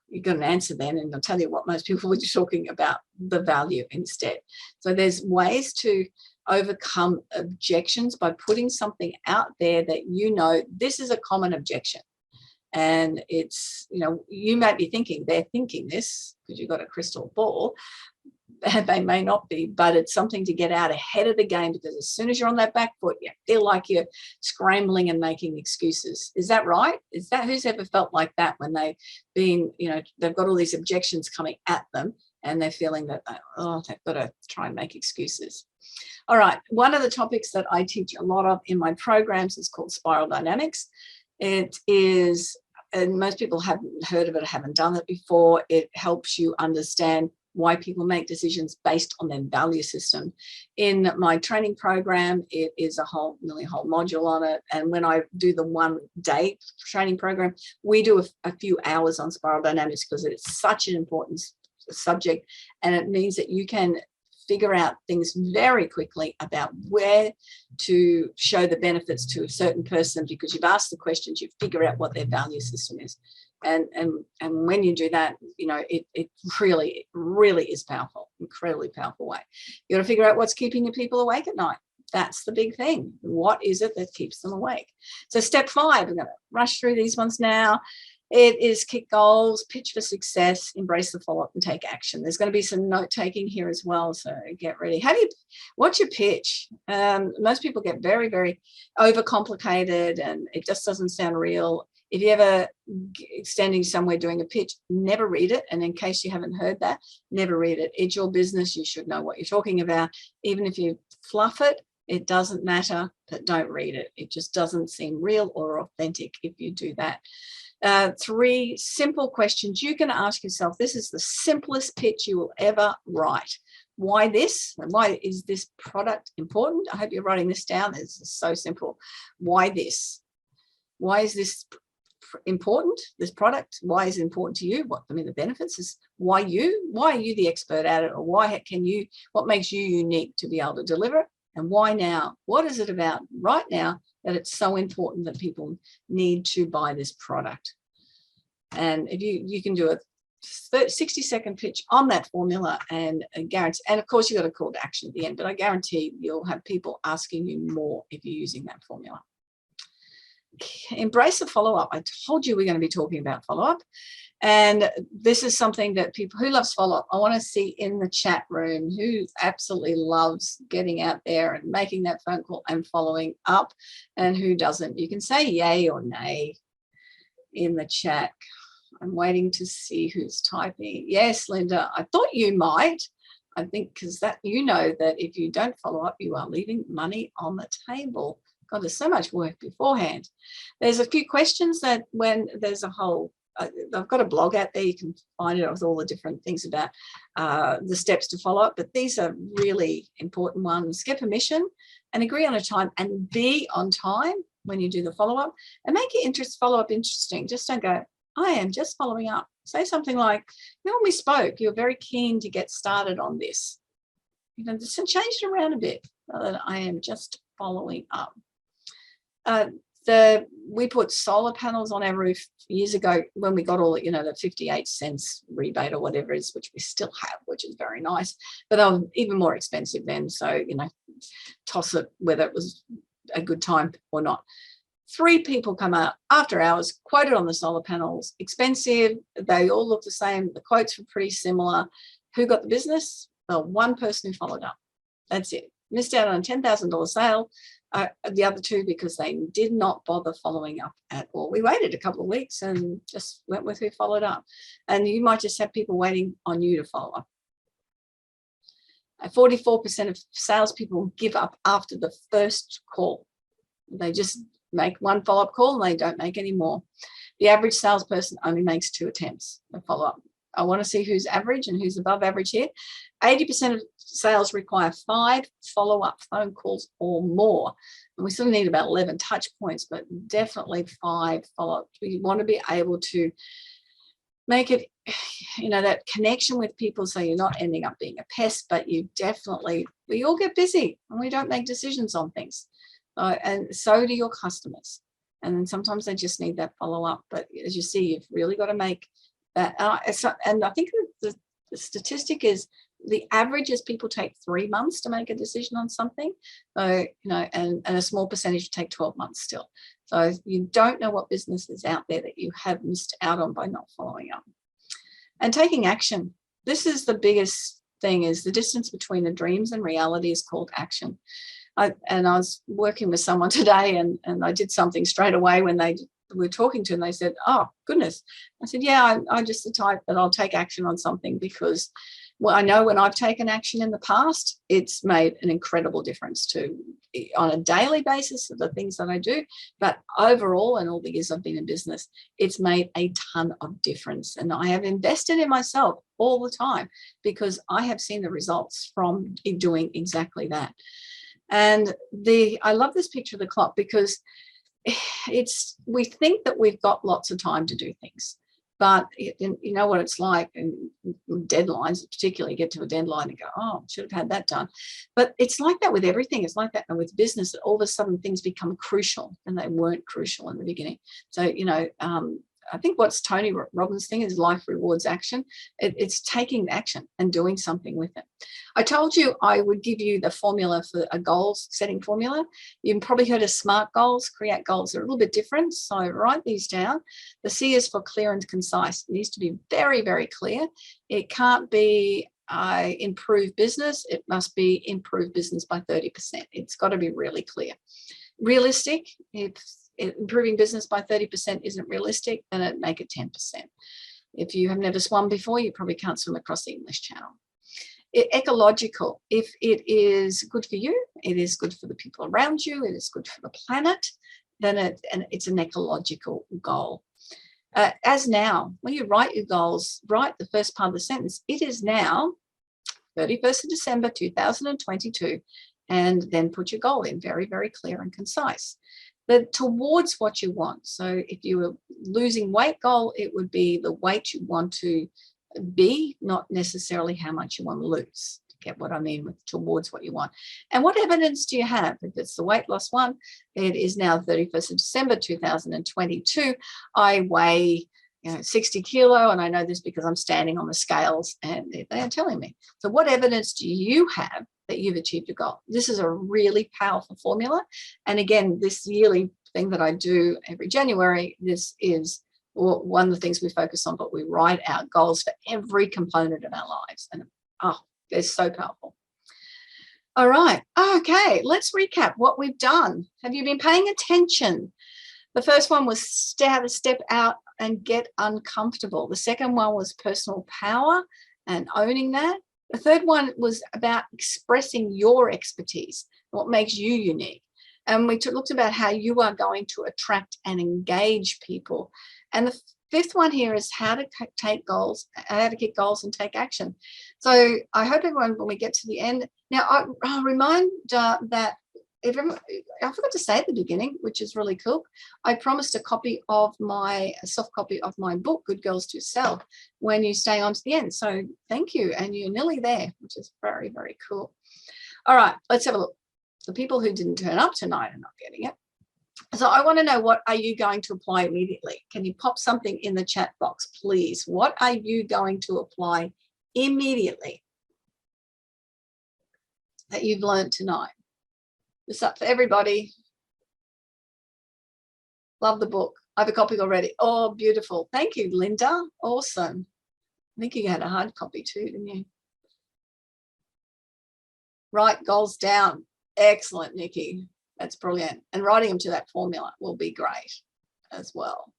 You've got an answer then, and I'll tell you what, most people were talking about the value instead. So there's ways to overcome objections by putting something out there that this is a common objection. And it's, you might be thinking they're thinking this because you've got a crystal ball. They may not be, but it's something to get out ahead of the game, because as soon as you're on that back foot, you feel like you're scrambling and making excuses. Is that right? Who's ever felt like that when they've got all these objections coming at them and they're feeling that, they've got to try and make excuses. All right. One of the topics that I teach a lot of in my programs is called Spiral Dynamics. It is, and most people haven't heard of it, haven't done it before. It helps you understand why people make decisions based on their value system. In my training program, it is a whole module on it. And when I do the 1 day training program, we do a few hours on spiral dynamics because it's such an important subject. And it means that you can figure out things very quickly about where to show the benefits to a certain person, because you've asked the questions, you figure out what their value system is. And when you do that, it really is powerful, incredibly powerful way. You got to figure out what's keeping your people awake at night. That's the big thing. What is it that keeps them awake? So step 5, I'm going to rush through these ones now. It is kick goals, pitch for success, embrace the follow-up, and take action. There's going to be some note-taking here as well, so get ready. What's your pitch? Most people get very, very overcomplicated, and it just doesn't sound real. If you ever standing somewhere doing a pitch, never read it. And in case you haven't heard that, never read it. It's your business. You should know what you're talking about. Even if you fluff it, it doesn't matter, but don't read it. It just doesn't seem real or authentic if you do that. 3 simple questions you can ask yourself. This is the simplest pitch you will ever write. Why this? And why is this product important? I hope you're writing this down. This is so simple. Why this? Why is this important, this product? Why is it important to you? The benefits is why you? Why are you the expert at it? Or what makes you unique to be able to deliver it? And why now? What is it about right now that it's so important that people need to buy this product? And if you can do a 60-second pitch on that formula, and guarantee, and of course you've got a call to action at the end, but I guarantee you'll have people asking you more if you're using that formula. Embrace the follow-up. I told you we're going to be talking about follow-up. And this is something that people who loves follow-up, I want to see in the chat room who absolutely loves getting out there and making that phone call and following up, and who doesn't. You can say yay or nay in the chat. I'm waiting to see who's typing. Yes, Linda, I thought you might. I think because that that if you don't follow up, you are leaving money on the table. God, there's so much work beforehand. There's a few questions that when there's a whole, I've got a blog out there, you can find it with all the different things about the steps to follow up, but these are really important ones. Get permission and agree on a time, and be on time when you do the follow-up, and make your follow-up interesting. Just don't go, I am just following up. Say something like, when we spoke, you're very keen to get started on this. Just change it around a bit. I am just following up. We put solar panels on our roof years ago when we got all, the 58 cents rebate or whatever it is, which we still have, which is very nice. But they were even more expensive then. So, toss it whether it was a good time or not. 3 people come out after hours, quoted on the solar panels, expensive. They all look the same. The quotes were pretty similar. Who got the business? Well, one person who followed up. That's it. Missed out on a $10,000 sale. The other 2 because they did not bother following up at all. We waited a couple of weeks and just went with who followed up. And you might just have people waiting on you to follow up. 44% of salespeople give up after the first call. They just make one follow-up call and they don't make any more. The average salesperson only makes 2 attempts to follow up. I want to see who's average and who's above average here. 80% of sales require 5 follow-up phone calls or more. And we still need about 11 touch points, but definitely 5 follow-ups. We want to be able to make it, that connection with people so you're not ending up being a pest, but we all get busy and we don't make decisions on things. And so do your customers. And then sometimes they just need that follow-up. But as you see, you've really got to make that. And I think the statistic is the average is people take 3 months to make a decision on something. So, and a small percentage take 12 months still. So you don't know what business is out there that you have missed out on by not following up. And taking action. This is the biggest thing, is the distance between the dreams and reality is called action. I was working with someone today and I did something straight away when they were talking to, and they said, oh, goodness. I said, yeah, I'm just the type that I'll take action on something because I know when I've taken action in the past, it's made an incredible difference on a daily basis of the things that I do. But overall, in all the years I've been in business, it's made a ton of difference. And I have invested in myself all the time because I have seen the results from doing exactly that. And I love this picture of the clock because we think that we've got lots of time to do things, but you know what it's like, and deadlines, particularly get to a deadline and go, oh, should have had that done. But it's like that with everything. It's like that with business. All of a sudden things become crucial and they weren't crucial in the beginning. So, I think what's Tony Robbins' thing is life rewards action. It's taking action and doing something with it. I told you I would give you the formula for a goals setting formula. You've probably heard of SMART goals. Create goals are a little bit different, so write these down. The C is for clear and concise. It needs to be very, very clear. It can't be improve business. It must be improve business by 30%. It's got to be really clear. Realistic. If improving business by 30% isn't realistic, then it make it 10%. If you have never swum before, you probably can't swim across the English Channel. Ecological. If it is good for you, it is good for the people around you, it is good for the planet, then it's an ecological goal. As now, when you write your goals, write the first part of the sentence. It is now 31st of December 2022, and then put your goal in, very, very clear and concise. But towards what you want. So if you were losing weight goal, it would be the weight you want to be, not necessarily how much you want to lose. Get what I mean with towards what you want. And what evidence do you have? If it's the weight loss one, it is now 31st of December 2022. I weigh 60 kilo, and I know this because I'm standing on the scales and they are telling me. So what evidence do you have that you've achieved your goal? This is a really powerful formula. And again, this yearly thing that I do every January, this is one of the things we focus on, but we write out goals for every component of our lives. And they're so powerful. All right. Okay, let's recap what we've done. Have you been paying attention? The first one was how to step out and get uncomfortable. The second one was personal power and owning that. The third one was about expressing your expertise, what makes you unique. And we looked about how you are going to attract and engage people. And the fifth one here is how to take goals, how to get goals and take action. So I hope everyone, when we get to the end, now I'll remind that I forgot to say at the beginning, which is really cool, I promised a soft copy of my book, Good Girls Do Sell, when you stay on to the end. So thank you. And you're nearly there, which is very, very cool. All right, let's have a look. The people who didn't turn up tonight are not getting it. So I want to know, what are you going to apply immediately? Can you pop something in the chat box, please? What are you going to apply immediately that you've learned tonight? It's up for everybody. Love the book. I have a copy already. Oh, beautiful. Thank you, Linda. Awesome. I think you had a hard copy too, didn't you? Write goals down. Excellent, Nikki. That's brilliant. And writing them to that formula will be great as well.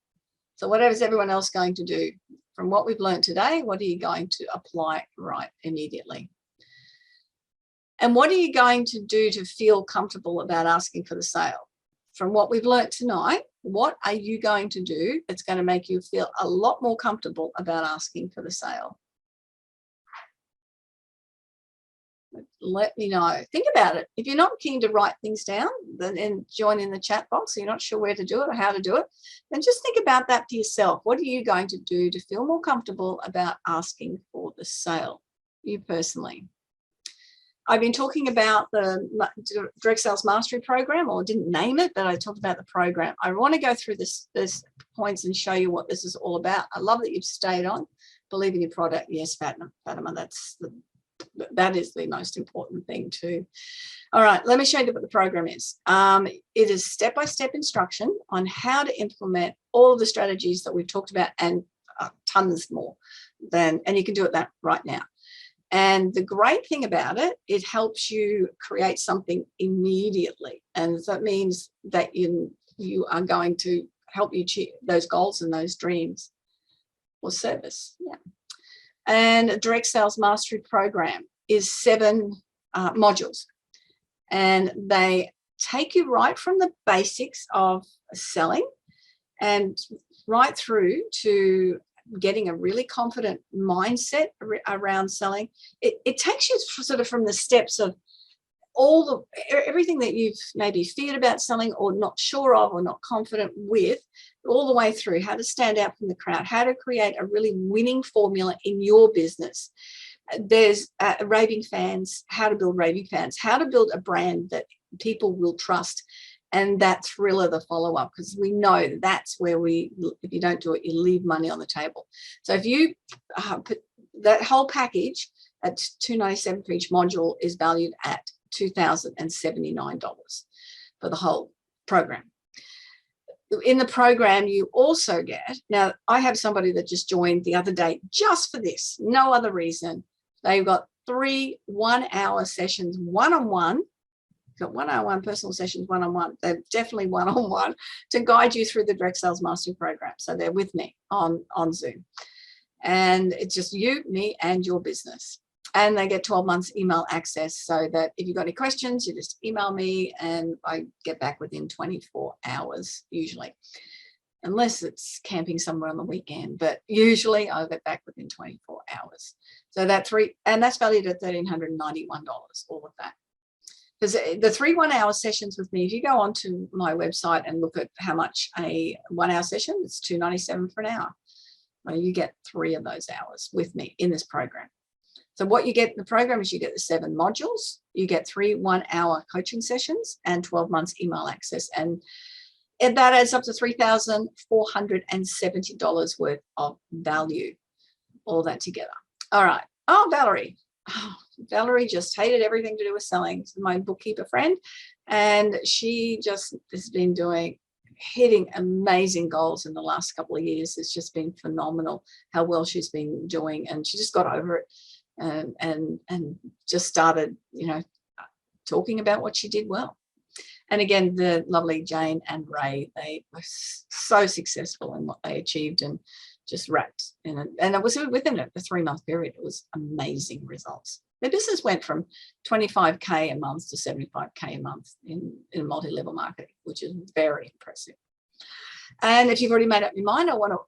So whatever is everyone else going to do from what we've learned today, what are you going to apply right immediately? And what are you going to do to feel comfortable about asking for the sale? From what we've learned tonight, what are you going to do that's going to make you feel a lot more comfortable about asking for the sale? Let me know. Think about it. If you're not keen to write things down, then join in the chat box. So you're not sure where to do it or how to do it, then just think about that for yourself. What are you going to do to feel more comfortable about asking for the sale, you personally? I've been talking about the Direct Sales Mastery Program, or didn't name it, but I talked about the program. I want to go through this points and show you what this is all about. I love that you've stayed on. Believe in your product. Yes, Fatima, that is the most important thing too. All right, let me show you what the program is. It is step-by-step instruction on how to implement all of the strategies that we've talked about, and tons more and you can do it right now. And the great thing about it, it helps you create something immediately. And that means that you are going to help you achieve those goals and those dreams or service. Yeah. And a Direct Sales Mastery Program is 7 modules. And they take you right from the basics of selling and right through to getting a really confident mindset around selling. It takes you sort of from the steps of everything that you've maybe feared about selling or not sure of or not confident with, all the way through how to stand out from the crowd, how to create a really winning formula in your business. There's raving fans, how to build raving fans, how to build a brand that people will trust, and that thrill of the follow-up, because we know that's where if you don't do it, you leave money on the table. So if you put that whole package at $297 for each module is valued at $2,079 for the whole program. In the program, you also get, now I have somebody that just joined the other day just for this, no other reason. They've got 3 one-hour sessions, one-on-one. Got one-on-one personal sessions, one-on-one. They're definitely one-on-one to guide you through the Direct Sales Mastery Program. So they're with me on Zoom. And it's just you, me, and your business. And they get 12 months email access, so that if you've got any questions, you just email me and I get back within 24 hours usually, unless it's camping somewhere on the weekend. But usually I'll get back within 24 hours. So that's valued at $1,391, all of that. Because the 3 one-hour sessions with me, if you go onto my website and look at how much a 1-hour session, it's $297 for an hour. Well, you get 3 of those hours with me in this program. So what you get in the program is you get the 7 modules, you get 3 one-hour coaching sessions and 12 months email access. And that adds up to $3,470 worth of value, all that together. All right. Oh, Valerie. Oh, Valerie just hated everything to do with selling. My bookkeeper friend, and she just has been hitting amazing goals in the last couple of years. It's just been phenomenal how well she's been doing, and she just got over it and just started, talking about what she did well. And again, the lovely Jane and Ray, they were so successful in what they achieved and just wrapped in it. And it was within a 3-month period. It was amazing results. Their business went from 25K a month to 75K a month in multi-level marketing, which is very impressive. And if you've already made up your mind, I want to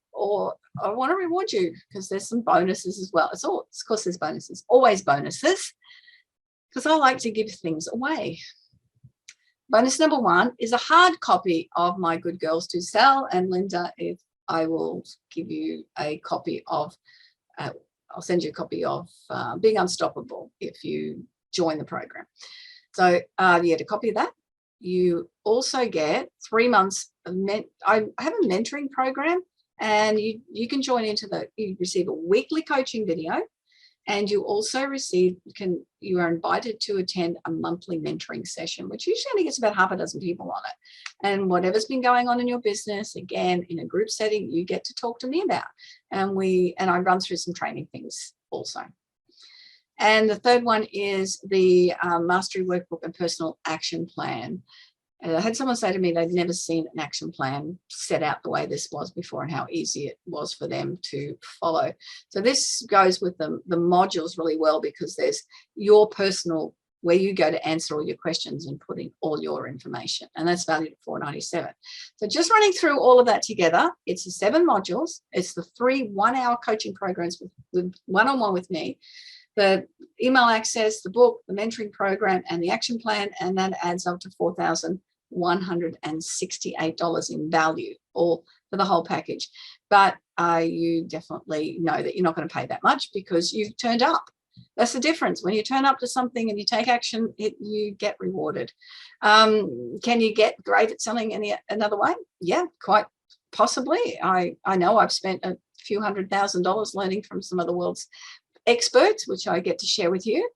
reward you, because there's some bonuses as well. Of course, there's bonuses, always bonuses, because I like to give things away. Bonus number 1 is a hard copy of My Good Girls Do Sell. And Linda, if I will give you a copy of, I'll send you a copy of Being Unstoppable if you join the program. So you get a copy of that. You also get 3 months of I have a mentoring program, and you can join into you receive a weekly coaching video, and you also you are invited to attend a monthly mentoring session, which usually only gets about half a dozen people on it. And whatever's been going on in your business, again, in a group setting, you get to talk to me about. And I run through some training things also. And the third one is the Mastery Workbook and Personal Action Plan. I had someone say to me they'd never seen an action plan set out the way this was before, and how easy it was for them to follow. So this goes with the modules really well, because there's your personal, where you go to answer all your questions and put in all your information, and that's valued at $4.97. So just running through all of that together, it's the 7 modules. It's the 3 one-hour coaching programs with one-on-one with me, the email access, the book, the mentoring program, and the action plan, and that adds up to $4,168 in value, all for the whole package. But you definitely know that you're not going to pay that much because you've turned up. That's the difference. When you turn up to something and you take action, you get rewarded. Can you get great at selling another way? Yeah, quite possibly. I know I've spent a few $100,000 learning from some of the world's experts, which I get to share with you.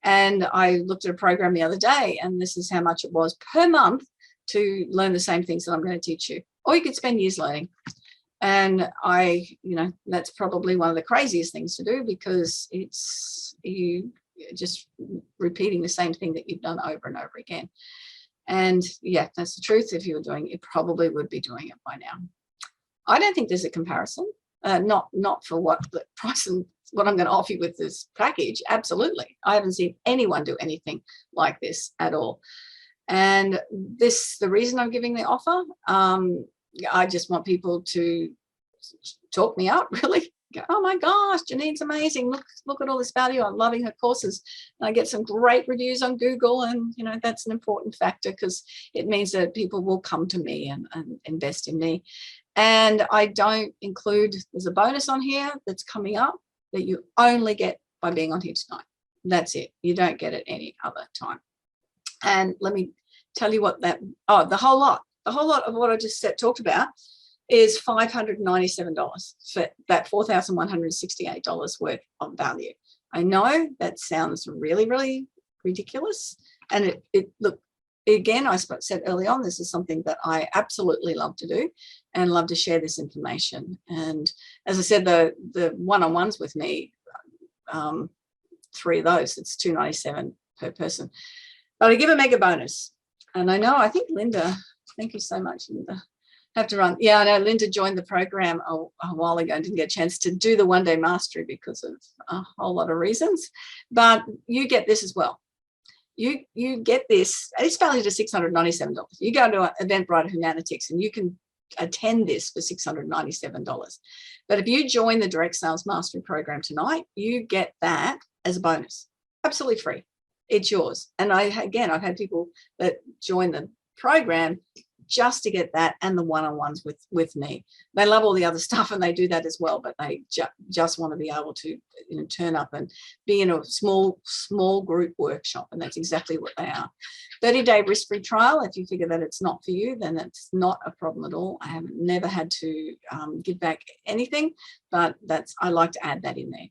And I looked at a program the other day, and this is how much it was per month to learn the same things that I'm going to teach you. Or you could spend years learning. And that's probably one of the craziest things to do, because it's you just repeating the same thing that you've done over and over again. And yeah, that's the truth. If you were doing it, you probably would be doing it by now. I don't think there's a comparison, not for what the price and what I'm going to offer you with this package. Absolutely. I haven't seen anyone do anything like this at all. And the reason I'm giving the offer, I just want people to talk me up, really. Go, oh my gosh, Janine's amazing. Look at all this value. I'm loving her courses. And I get some great reviews on Google. And, that's an important factor, because it means that people will come to me and invest in me. And I don't include, there's a bonus on here that's coming up that you only get by being on here tonight. That's it. You don't get it any other time. And let me tell you what the whole lot of what I just talked about is $597 for that $4,168 worth of value. I know that sounds really, really ridiculous. And look, again, I said early on, this is something that I absolutely love to do and love to share this information. And as I said, the one-on-ones with me, 3 of those, it's $297 per person. But I give a mega bonus. And I think Linda, thank you so much, Linda. I have to run. Yeah, I know Linda joined the program a while ago and didn't get a chance to do the one-day mastery because of a whole lot of reasons. But you get this as well. You get this. It's valued at $697. You go to Eventbrite Humanitix and you can attend this for $697. But if you join the Direct Sales Mastery program tonight, you get that as a bonus, absolutely free. It's yours. And I've had people that join the program just to get that and the one-on-ones with me. They love all the other stuff and they do that as well, but they just want to be able to turn up and be in a small group workshop, and that's exactly what they are. 30-day risk-free trial. If you figure that it's not for you, then it's not a problem at all. I have never had to give back anything, but I like to add that in there.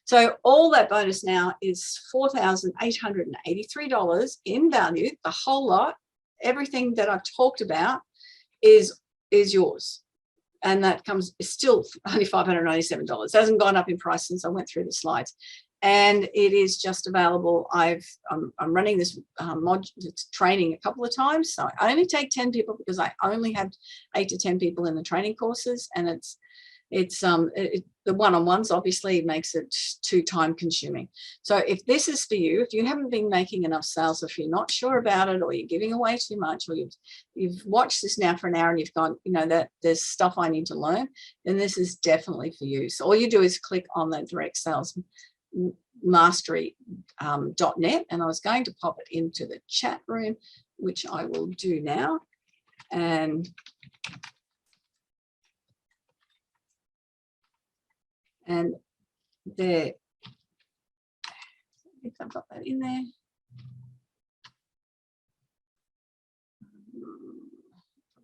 So all that bonus now is $4,883 in value. The whole lot, everything that I've talked about is yours. And that is still only $597. It hasn't gone up in price since I went through the slides. And it is just available. I'm running this training a couple of times. So I only take 10 people because I only have 8 to 10 people in the training courses. And the one-on-ones obviously makes it too time consuming. So if this is for you, if you haven't been making enough sales, if you're not sure about it, or you're giving away too much, or you've watched this now for an hour and you've gone, that there's stuff I need to learn, then this is definitely for you. So all you do is click on the Direct Sales mastery.net, and I was going to pop it into the chat room, which I will do now. And there, I think I've got that in there.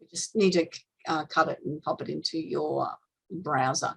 You just need to cut it and pop it into your browser.